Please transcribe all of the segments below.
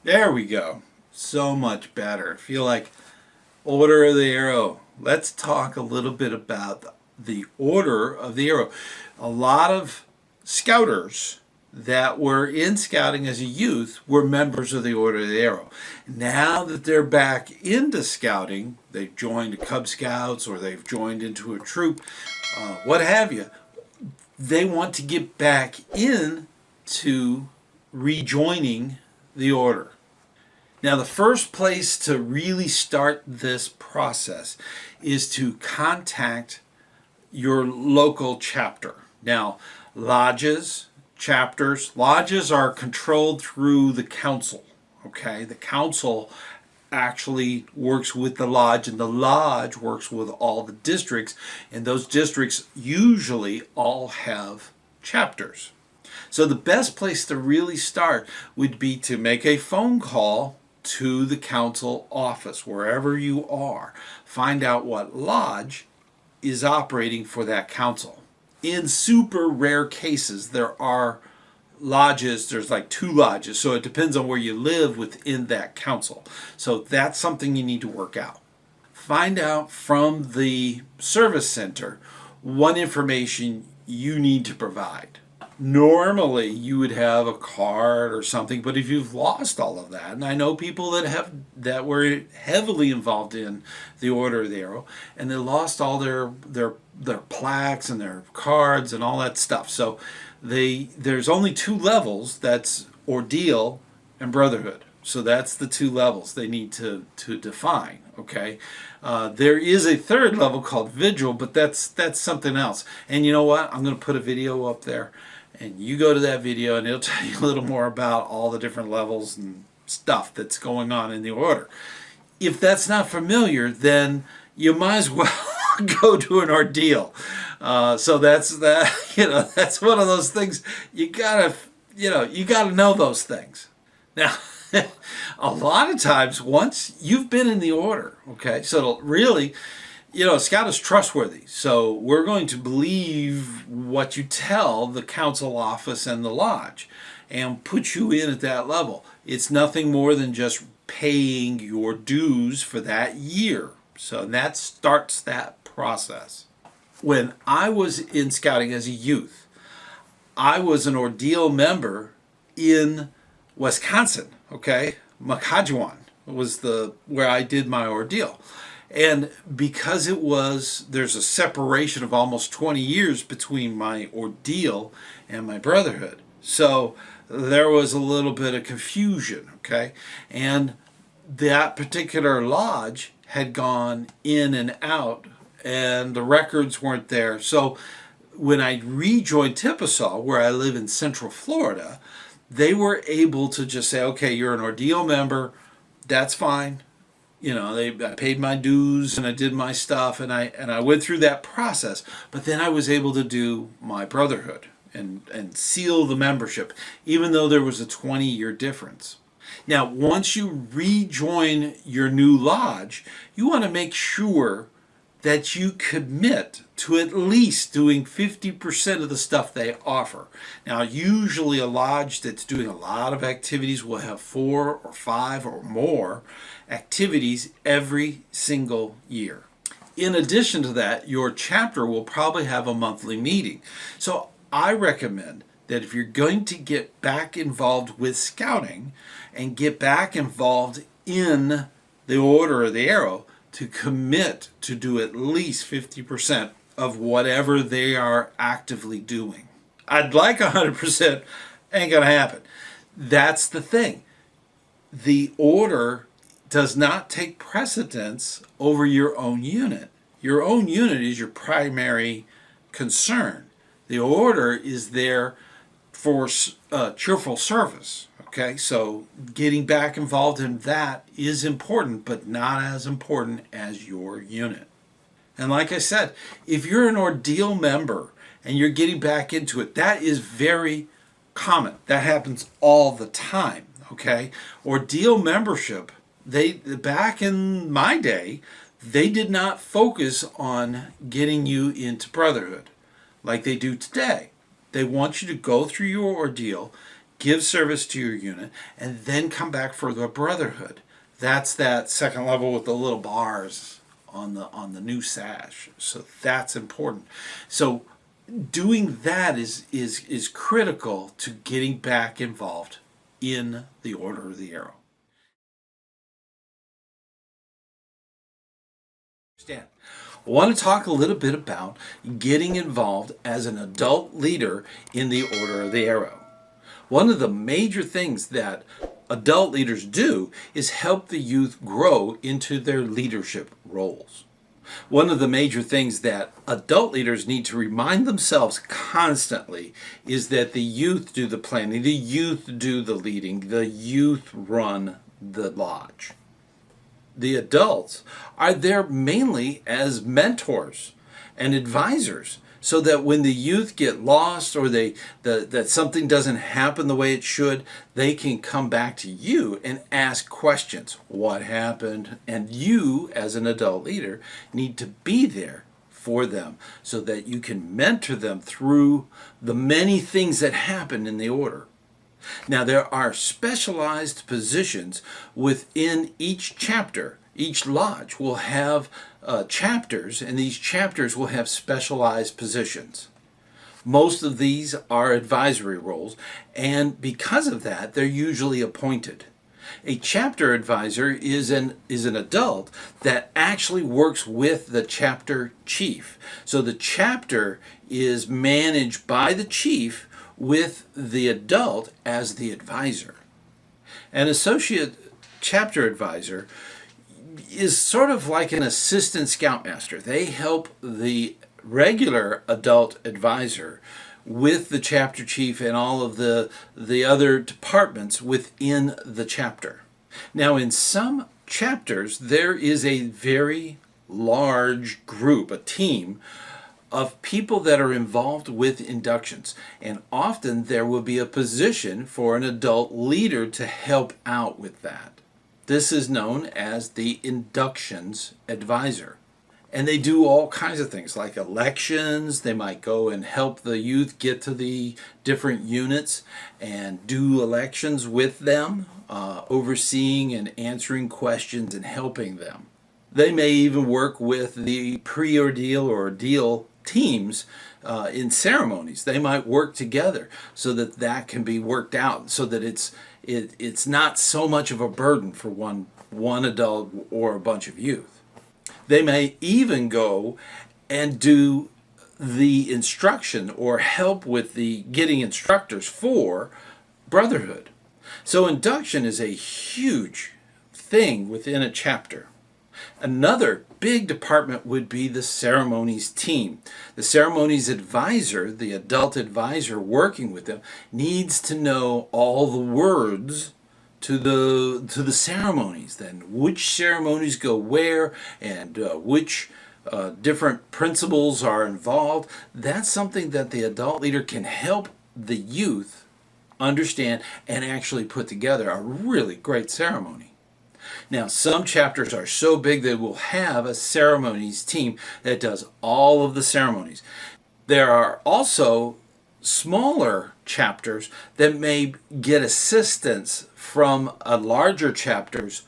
There we go. So much better. I feel like Order of the Arrow. Let's talk a little bit about the Order of the Arrow. A lot of scouters that were in scouting as a youth were members of the Order of the Arrow. Now that they're back into scouting, they've joined Cub Scouts or they've joined into a troop, what have you, they want to get back in to rejoining the order. Now, the first place to really start this process is to contact your local chapter. Now, lodges, chapters, lodges are controlled through the council, okay? The council actually works with the lodge, and the lodge works with all the districts, and those districts usually all have chapters. So the best place to really start would be to make a phone call to the council office, wherever you are. Find out what lodge is operating for that council. In super rare cases, there are lodges, there's like 2 lodges, so it depends on where you live within that council. So that's something you need to work out. Find out from the service center what information you need to provide. Normally you would have a card or something, but if you've lost all of that, and I know people that were heavily involved in the Order of the Arrow, and they lost all their plaques and their cards and all that stuff. So there's only 2 levels. That's Ordeal and Brotherhood. So that's the 2 levels they need to define. Okay, there is a 3rd level called Vigil, but that's something else. And you know what? I'm going to put a video up there, and you go to that video, and it'll tell you a little more about all the different levels and stuff that's going on in the order. If that's not familiar, then you might as well go to an Ordeal. So that's that. That's one of those things you gotta know those things. Now, a lot of times, once you've been in the order, okay, so really, Scout is trustworthy. So we're going to believe what you tell the council office and the lodge and put you in at that level. It's nothing more than just paying your dues for that year. So that starts that process. When I was in scouting as a youth, I was an Ordeal member in Wisconsin, okay? Makajuan was where I did my Ordeal. And because there's a separation of almost 20 years between my Ordeal and my Brotherhood. So there was a little bit of confusion, okay? And that particular lodge had gone in and out, and the records weren't there. So when I rejoined Tipasaw, where I live in Central Florida, they were able to just say, okay, you're an Ordeal member, that's fine. I paid my dues and I did my stuff, and I went through that process. But then I was able to do my Brotherhood and seal the membership, even though there was a 20-year difference. Now, once you rejoin your new lodge, you want to make sure that you commit to at least doing 50% of the stuff they offer. Now, usually a lodge that's doing a lot of activities will have 4 or 5 or more activities every single year. In addition to that, your chapter will probably have a monthly meeting. So I recommend that if you're going to get back involved with scouting and get back involved in the Order of the Arrow, to commit to do at least 50% of whatever they are actively doing. I'd like 100%, ain't gonna happen. That's the thing. The order does not take precedence over your own unit. Your own unit is your primary concern. The order is there for cheerful service. Okay, so getting back involved in that is important, but not as important as your unit. And like I said, if you're an Ordeal member and you're getting back into it, that is very common. That happens all the time, okay? Ordeal membership, back in my day, they did not focus on getting you into Brotherhood like they do today. They want you to go through your Ordeal, give service to your unit, and then come back for the brotherhood. That's that second level with the little bars on the new sash. So that's important. So doing that is critical to getting back involved in the Order of the Arrow. I want to talk a little bit about getting involved as an adult leader in the Order of the Arrow. One of the major things that adult leaders do is help the youth grow into their leadership roles. One of the major things that adult leaders need to remind themselves constantly is that the youth do the planning, the youth do the leading, the youth run the lodge. The adults are there mainly as mentors and advisors, so that when the youth get lost or that something doesn't happen the way it should, they can come back to you and ask questions. What happened? And you, as an adult leader, need to be there for them so that you can mentor them through the many things that happen in the order. Now, there are specialized positions within each chapter. Each lodge will have chapters, and these chapters will have specialized positions. Most of these are advisory roles, and because of that, they're usually appointed. A chapter advisor is an adult that actually works with the chapter chief. So the chapter is managed by the chief with the adult as the advisor. An associate chapter advisor is sort of like an assistant scoutmaster. They help the regular adult advisor with the chapter chief and all of the other departments within the chapter. Now, in some chapters, there is a very large group, a team of people that are involved with inductions, and often there will be a position for an adult leader to help out with that. This is known as the inductions advisor. And they do all kinds of things like elections. They might go and help the youth get to the different units and do elections with them, overseeing and answering questions and helping them. They may even work with the pre-ordeal or ordeal teams in ceremonies. They might work together so that can be worked out, so that it's not so much of a burden for one adult or a bunch of youth. They may even go and do the instruction or help with the getting instructors for brotherhood. So induction is a huge thing within a chapter. Another big department would be the ceremonies team. The ceremonies advisor, the adult advisor working with them, needs to know all the words to the ceremonies. Then which ceremonies go where, and which different principles are involved. That's something that the adult leader can help the youth understand and actually put together a really great ceremony. Now, some chapters are so big they will have a ceremonies team that does all of the ceremonies. There are also smaller chapters that may get assistance from a larger chapter's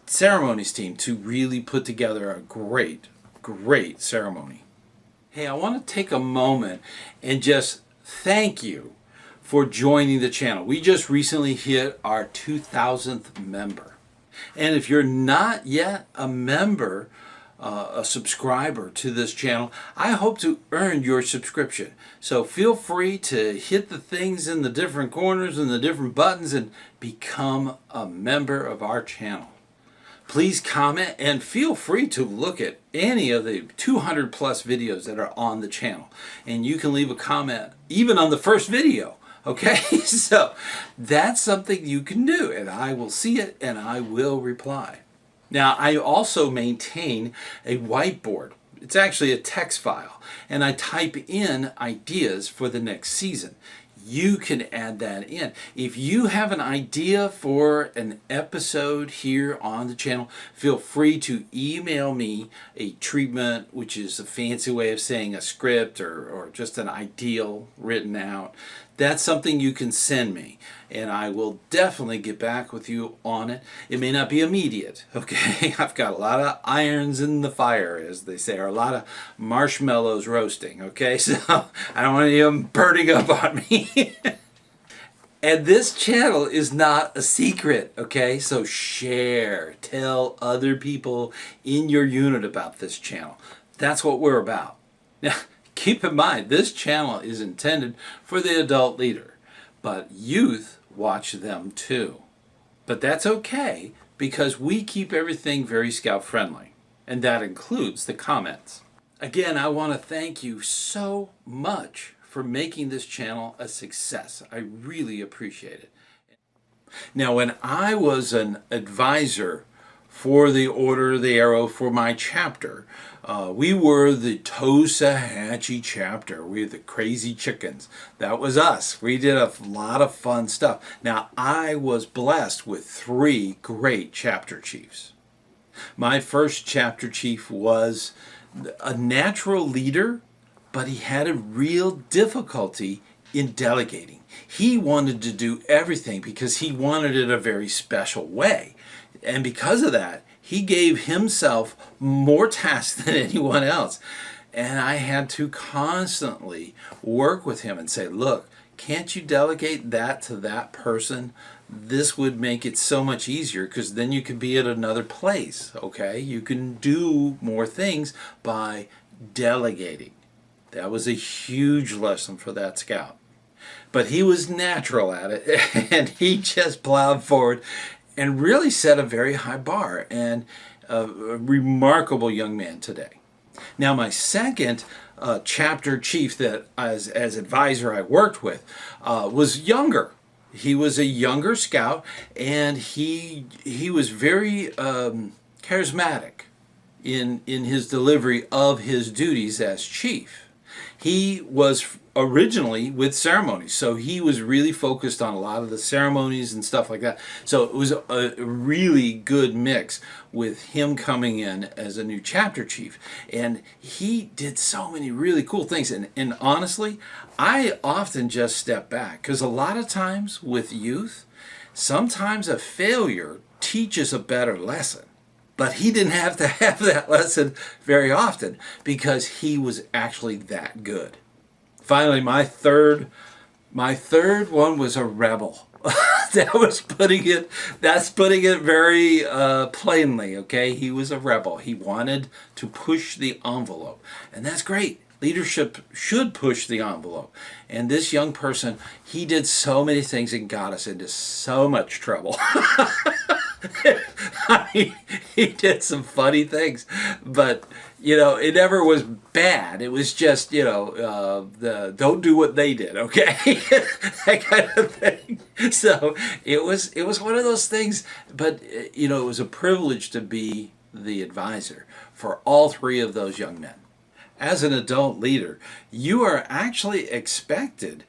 ceremonies team to really put together a great ceremony. Hey, I want to take a moment and just thank you for joining the channel. We just recently hit our 2,000th member. And if you're not yet a member, a subscriber to this channel, I hope to earn your subscription. So feel free to hit the things in the different corners and the different buttons and become a member of our channel. Please comment and feel free to look at any of the 200 plus videos that are on the channel. And you can leave a comment even on the first video. Okay, so that's something you can do, and I will see it and I will reply. Now, I also maintain a whiteboard. It's actually a text file, and I type in ideas for the next season. You can add that in. If you have an idea for an episode here on the channel, feel free to email me a treatment, which is a fancy way of saying a script or just an ideal written out, that's something you can send me, and I will definitely get back with you on it. It may not be immediate, okay? I've got a lot of irons in the fire, as they say, or a lot of marshmallows roasting, okay? So I don't want any of them burning up on me. And this channel is not a secret, okay? So share, tell other people in your unit about this channel. That's what we're about. Now, keep in mind, this channel is intended for the adult leader, but youth watch them too. But that's okay, because we keep everything very Scout friendly, and that includes the comments. Again, I want to thank you so much for making this channel a success. I really appreciate it. Now, when I was an advisor for the Order of the Arrow for my chapter, we were the Tosahatchee chapter. We were the crazy chickens. That was us. We did a lot of fun stuff. Now, I was blessed with 3 great chapter chiefs. My first chapter chief was a natural leader, but he had a real difficulty in delegating. He wanted to do everything because he wanted it a very special way. And because of that, he gave himself more tasks than anyone else. And I had to constantly work with him and say, look, can't you delegate that to that person? This would make it so much easier, because then you could be at another place, okay? You can do more things by delegating. That was a huge lesson for that scout. But he was natural at it, and he just plowed forward and really set a very high bar, and a remarkable young man today. Now, my second chapter chief that as advisor I worked with was younger. He was a younger scout, and he was very charismatic in his delivery of his duties as chief. He was originally with ceremonies, so he was really focused on a lot of the ceremonies and stuff like that. So it was a really good mix with him coming in as a new chapter chief, and he did so many really cool things. And honestly, I often just step back, because a lot of times with youth, sometimes a failure teaches a better lesson. But he didn't have to have that lesson very often, because he was actually that good. Finally, my third one was a rebel. That's putting it very plainly, okay? He was a rebel. He wanted to push the envelope, and that's great. Leadership should push the envelope. And this young person, he did so many things and got us into so much trouble. He did some funny things, but it never was bad. It was just don't do what they did, okay? That kind of thing. So it was one of those things, but it was a privilege to be the advisor for all 3 of those young men. As an adult leader, you are actually expected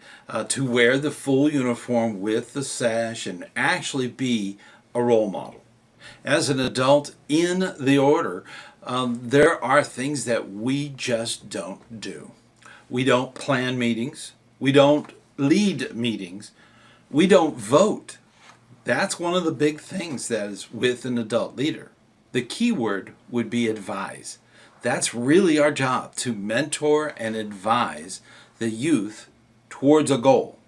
to wear the full uniform with the sash and actually be a role model. As an adult in the order, there are things that we just don't do. We don't plan meetings. We don't lead meetings. We don't vote. That's one of the big things that is with an adult leader. The key word would be advise. That's really our job, to mentor and advise the youth towards a goal.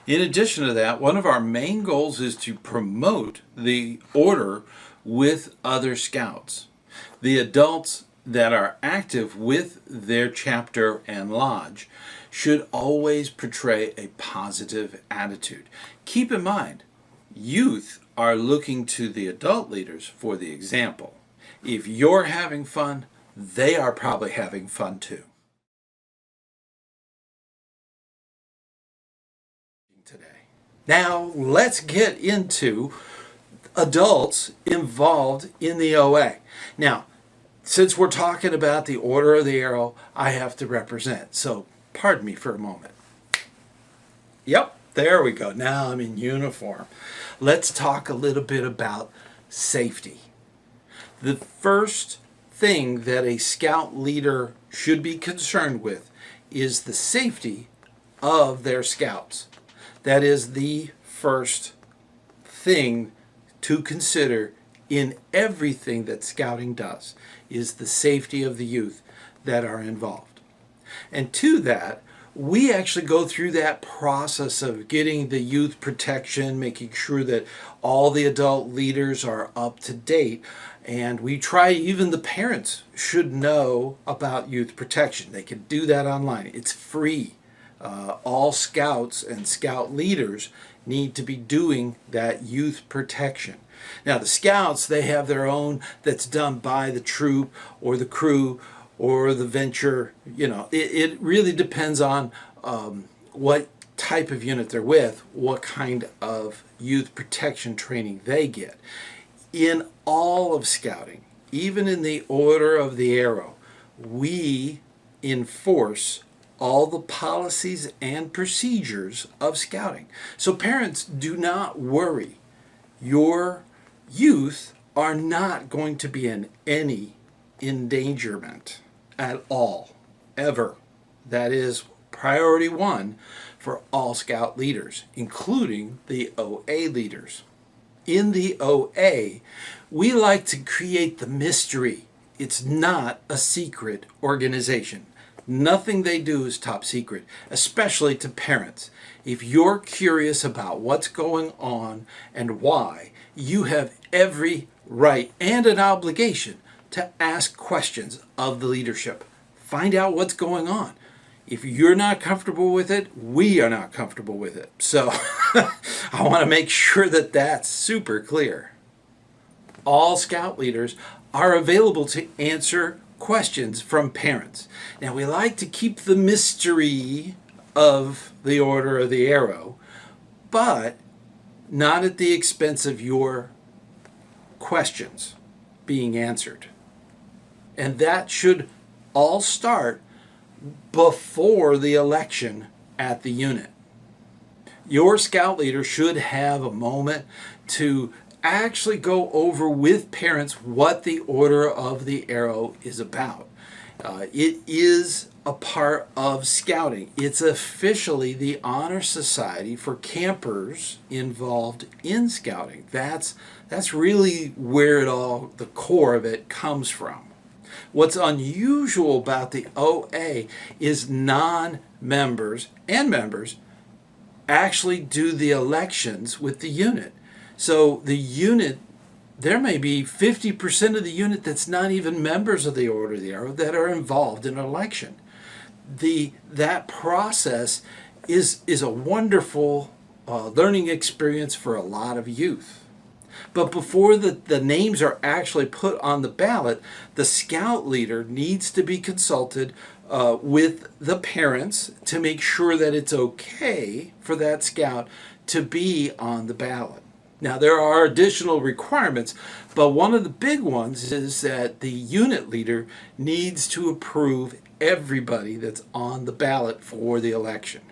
In addition to that, one of our main goals is to promote the order with other scouts. The adults that are active with their chapter and lodge should always portray a positive attitude. Keep in mind, youth are looking to the adult leaders for the example. If you're having fun, they are probably having fun too. Today. Now let's get into adults involved in the OA. Now, since we're talking about the Order of the Arrow, I have to represent. So pardon me for a moment. Yep, there we go. Now I'm in uniform. Let's talk a little bit about safety. The first thing that a scout leader should be concerned with is the safety of their scouts. That is the first thing to consider in everything that scouting does, is the safety of the youth that are involved. And to that, we actually go through that process of getting the youth protection, making sure that all the adult leaders are up to date. And we try, even the parents should know about youth protection. They can do that online. It's free. All scouts and scout leaders need to be doing that youth protection. Now, the scouts, they have their own that's done by the troop or the crew or the venture. You know, it really depends on what type of unit they're with, what kind of youth protection training they get. In all of scouting, even in the Order of the Arrow, we enforce all the policies and procedures of scouting. So parents, do not worry. Your youth are not going to be in any endangerment at all, ever. That is priority one for all scout leaders, including the OA leaders. In the OA, we like to create the mystery. It's not a secret organization. Nothing they do is top secret, especially to parents. If you're curious about what's going on and why, you have every right and an obligation to ask questions of the leadership. Find out what's going on. If you're not comfortable with it, we are not comfortable with it. So I want to make sure that that's super clear. All scout leaders are available to answer questions from parents. Now, we like to keep the mystery of the Order of the Arrow, but not at the expense of your questions being answered. And that should all start before the election at the unit. Your scout leader should have a moment to actually go over with parents what the Order of the Arrow is about. It is a part of scouting. It's officially the honor society for campers involved in scouting. That's really where the core of it comes from. What's unusual about the OA is non-members and members actually do the elections with the unit. So the unit, there may be 50% of the unit that's not even members of the Order of the Arrow that are involved in an election. That process is a wonderful learning experience for a lot of youth. But before the names are actually put on the ballot, the scout leader needs to be consulted with the parents to make sure that it's okay for that scout to be on the ballot. Now, there are additional requirements, but one of the big ones is that the unit leader needs to approve everybody that's on the ballot for the election.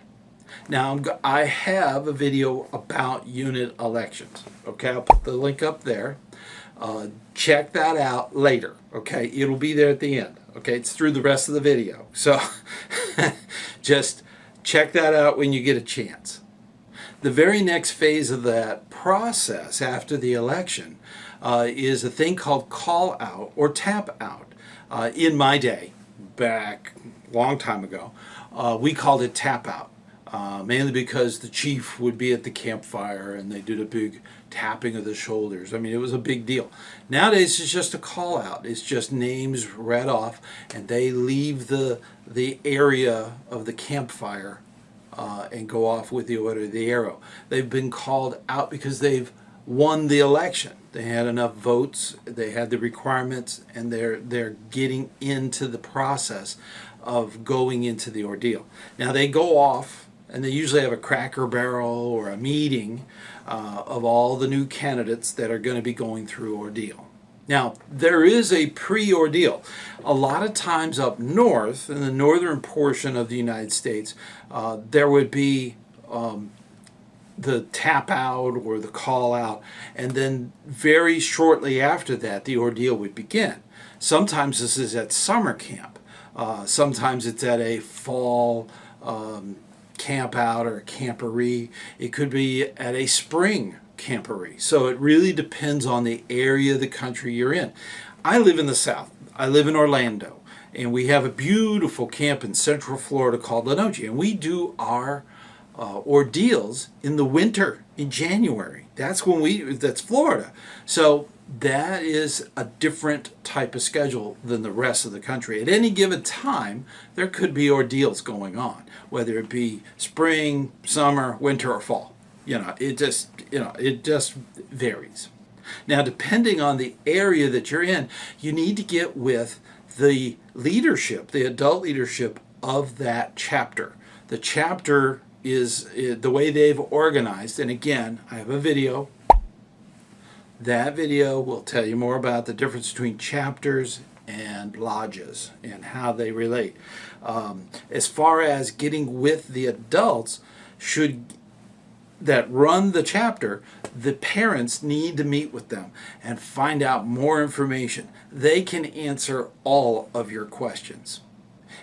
Now, I have a video about unit elections. Okay, I'll put the link up there. Check that out later. Okay, it'll be there at the end. Okay, it's through the rest of the video. So just check that out when you get a chance. The very next phase of that process after the election is a thing called call out or tap out. In my day, back a long time ago, we called it tap out. Mainly because the chief would be at the campfire and they did a big tapping of the shoulders. I mean, it was a big deal. Nowadays, it's just a call out. It's just names read off, and they leave the area of the campfire and go off with the Order of the Arrow. They've been called out because they've won the election. They had enough votes, they had the requirements, and they're getting into the process of going into the ordeal. Now, they go off, and they usually have a Cracker Barrel or a meeting of all the new candidates that are going to be going through ordeal. Now, there is a pre-ordeal. A lot of times up north, in the northern portion of the United States, there would be the tap out or the call out, and then very shortly after that, the ordeal would begin. Sometimes this is at summer camp. Sometimes it's at a fall camp out or a camporee. It could be at a spring camporee. So it really depends on the area of the country you're in. I live in the South. I live in Orlando. And we have a beautiful camp in Central Florida called Lenoche. And we do our ordeals in the winter in January. That's Florida. So that is a different type of schedule than the rest of the country. At any given time, there could be ordeals going on, whether it be spring, summer, winter, or fall. It just varies. Now, depending on the area that you're in, you need to get with the leadership, the adult leadership of that chapter. The chapter is the way they've organized, and again, I have a video. That video will tell you more about the difference between chapters and lodges and how they relate. As far as getting with the adults that run the chapter, the parents need to meet with them and find out more information. They can answer all of your questions.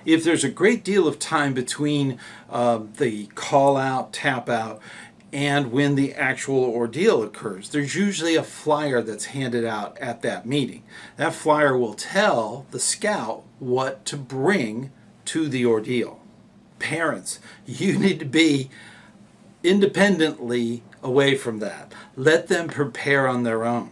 If there's a great deal of time between the call out, tap out, and when the actual ordeal occurs, there's usually a flyer that's handed out at that meeting. That flyer will tell the scout what to bring to the ordeal. Parents, you need to be independently away from that. Let them prepare on their own.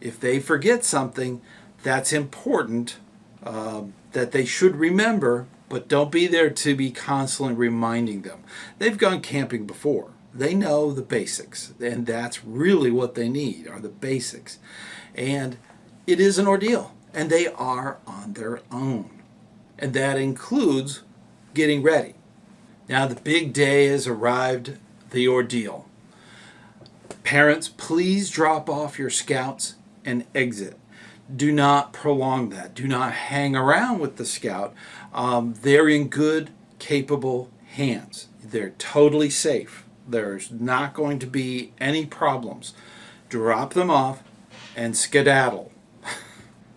If they forget something, that's important that they should remember, but don't be there to be constantly reminding them. They've gone camping before. They know the basics, and that's really what they need, are the basics. And it is an ordeal, and they are on their own. And that includes getting ready. Now the big day has arrived, the ordeal. Parents, please drop off your scouts and exit. Do not prolong that. Do not hang around with the scout. They're in good, capable hands. They're totally safe. There's not going to be any problems. Drop them off and skedaddle.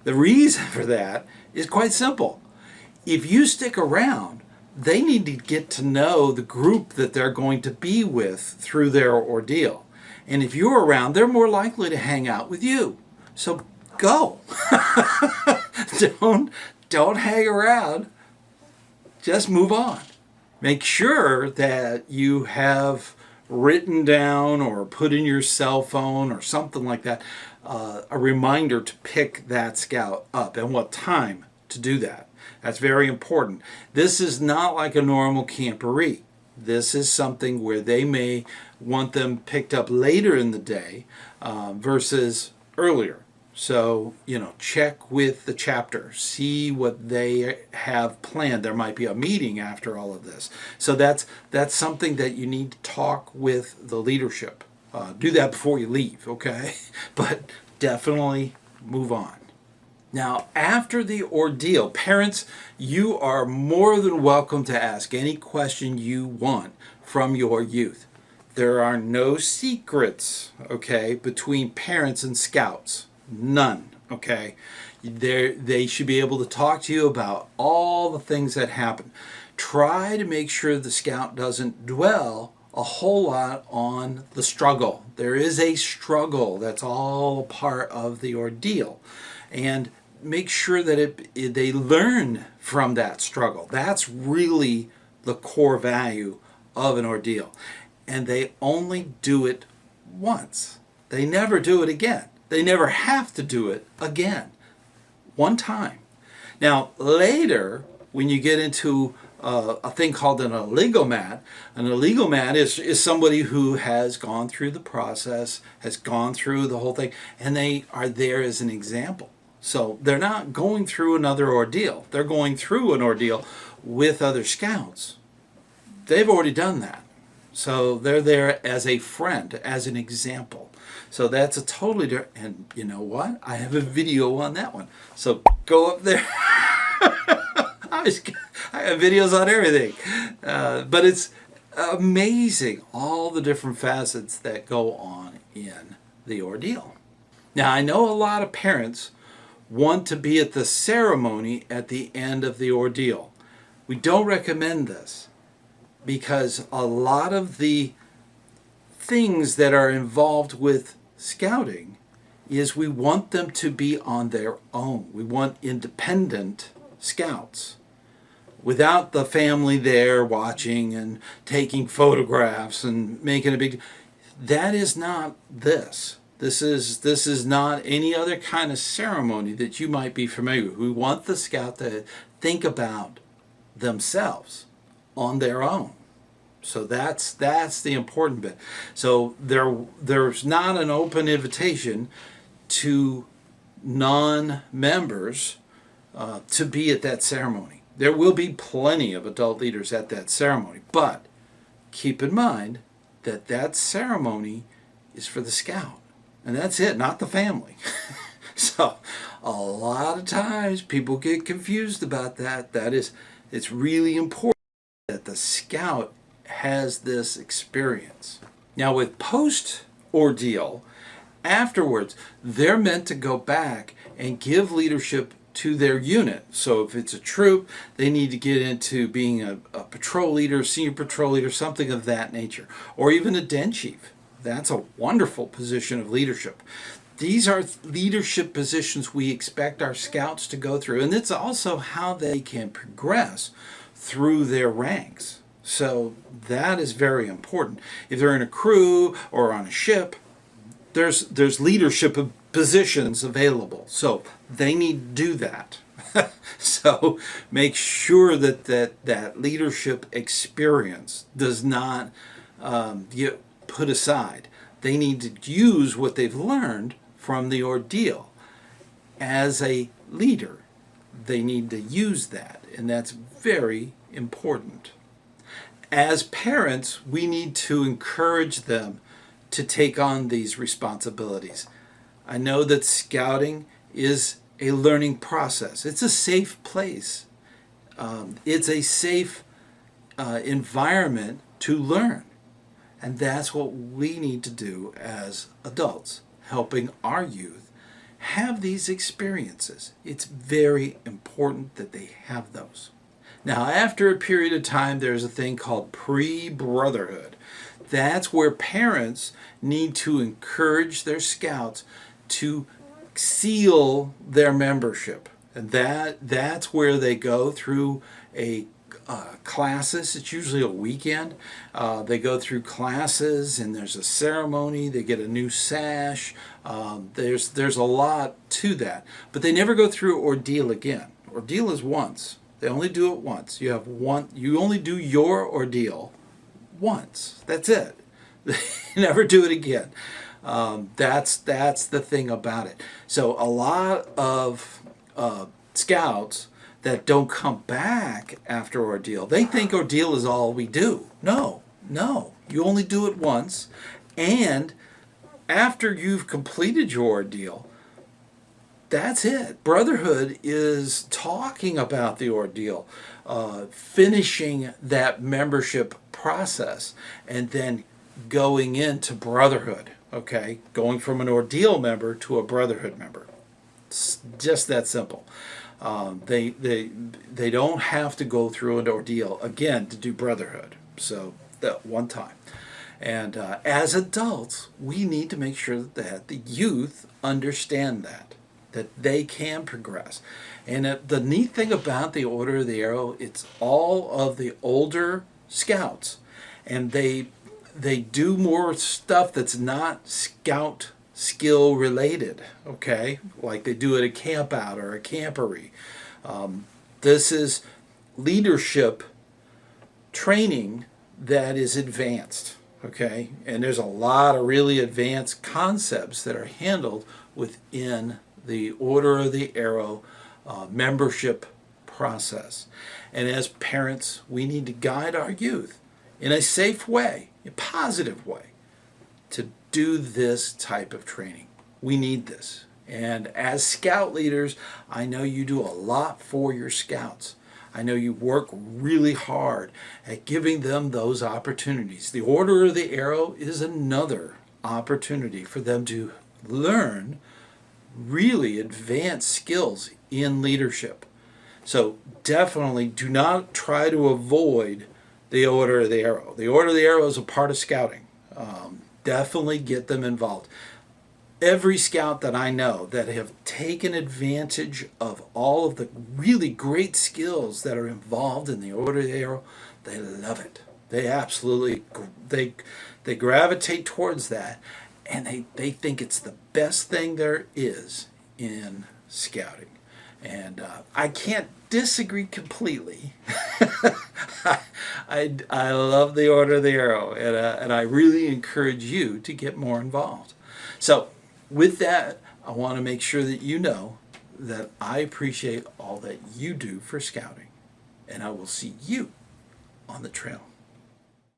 The reason for that is quite simple. If you stick around, they need to get to know the group that they're going to be with through their ordeal. And if you're around, they're more likely to hang out with you. So go. Don't hang around. Just move on. Make sure that you have written down or put in your cell phone or something like that a reminder to pick that scout up and what time to do that. That's very important. This is not like a normal camporee. This is something where they may want them picked up later in the day versus earlier. So, check with the chapter, see what they have planned. There might be a meeting after all of this. So that's something that you need to talk with the leadership. Do that before you leave, okay? But definitely move on. Now, after the ordeal, parents, you are more than welcome to ask any question you want from your youth. There are no secrets, okay, between parents and scouts. None, okay? They should be able to talk to you about all the things that happen. Try to make sure the scout doesn't dwell a whole lot on the struggle. There is a struggle. That's all a part of the ordeal. And make sure that they learn from that struggle. That's really the core value of an ordeal. And they only do it once. They never do it again. They never have to do it again. One time. Now, later, when you get into a thing called an oligomat is somebody who has gone through the process, has gone through the whole thing, and they are there as an example. So they're not going through another ordeal. They're going through an ordeal with other scouts. They've already done that. So they're there as a friend, as an example. So that's a totally different, and you know what? I have a video on that one. So go up there. I have videos on everything. But it's amazing, all the different facets that go on in the ordeal. Now, I know a lot of parents want to be at the ceremony at the end of the ordeal. We don't recommend this. because a lot of the things that are involved with scouting is we want them to be on their own. We want independent scouts without the family there watching and taking photographs and making a big. That is not this. This is not any other kind of ceremony that you might be familiar with. We want the scout to think about themselves on their own. So that's the important bit. So there's not an open invitation to non-members to be at that ceremony. There will be plenty of adult leaders at that ceremony, but keep in mind that that ceremony is for the scout, and that's it, not the family. So a lot of times people get confused about that. It's really important that the scout has this experience. Now with post-ordeal, afterwards, they're meant to go back and give leadership to their unit. So if it's a troop, they need to get into being a patrol leader, senior patrol leader, something of that nature, or even a den chief. That's a wonderful position of leadership. These are leadership positions we expect our scouts to go through, and it's also how they can progress through their ranks. So that is very important. If they're in a crew or on a ship, there's leadership positions available. So they need to do that. So make sure that leadership experience does not get put aside. They need to use what they've learned from the ordeal. As a leader, they need to use that, and that's very important. As parents, we need to encourage them to take on these responsibilities. I know that scouting is a learning process. It's a safe place. It's a safe environment to learn. And that's what we need to do as adults, helping our youth have these experiences. It's very important that they have those. Now, after a period of time, there's a thing called pre-brotherhood. That's where parents need to encourage their scouts to seal their membership. And that's where they go through a classes. It's usually a weekend. They go through classes, and there's a ceremony. They get a new sash. There's a lot to that. But they never go through ordeal again. Ordeal is once. They only do it once. You only do your ordeal once. That's it. They never do it again. That's the thing about it. So a lot of scouts that don't come back after ordeal, they think ordeal is all we do. No. You only do it once, and after you've completed your ordeal, that's it. Brotherhood is talking about the ordeal, finishing that membership process, and then going into brotherhood. Okay, going from an ordeal member to a brotherhood member. It's just that simple. They don't have to go through an ordeal again to do brotherhood. So that one time. And as adults, we need to make sure that the youth understand that they can progress. And the neat thing about the Order of the Arrow, it's all of the older scouts, and they do more stuff that's not scout skill related, okay? Like they do at a camp out or a camporee. This is leadership training that is advanced, okay? And there's a lot of really advanced concepts that are handled within the Order of the Arrow membership process. And as parents, we need to guide our youth in a safe way, a positive way, to do this type of training. We need this. And as scout leaders, I know you do a lot for your scouts. I know you work really hard at giving them those opportunities. The Order of the Arrow is another opportunity for them to learn really advanced skills in leadership. So definitely do not try to avoid the Order of the Arrow. The Order of the Arrow is a part of scouting. Definitely get them involved. Every scout that I know that have taken advantage of all of the really great skills that are involved in the Order of the Arrow, they love it. They absolutely they gravitate towards that, and they think it's the best thing there is in scouting. And I can't disagree completely. I love the Order of the Arrow, and I really encourage you to get more involved. So with that, I want to make sure that you know that I appreciate all that you do for scouting, and I will see you on the trail.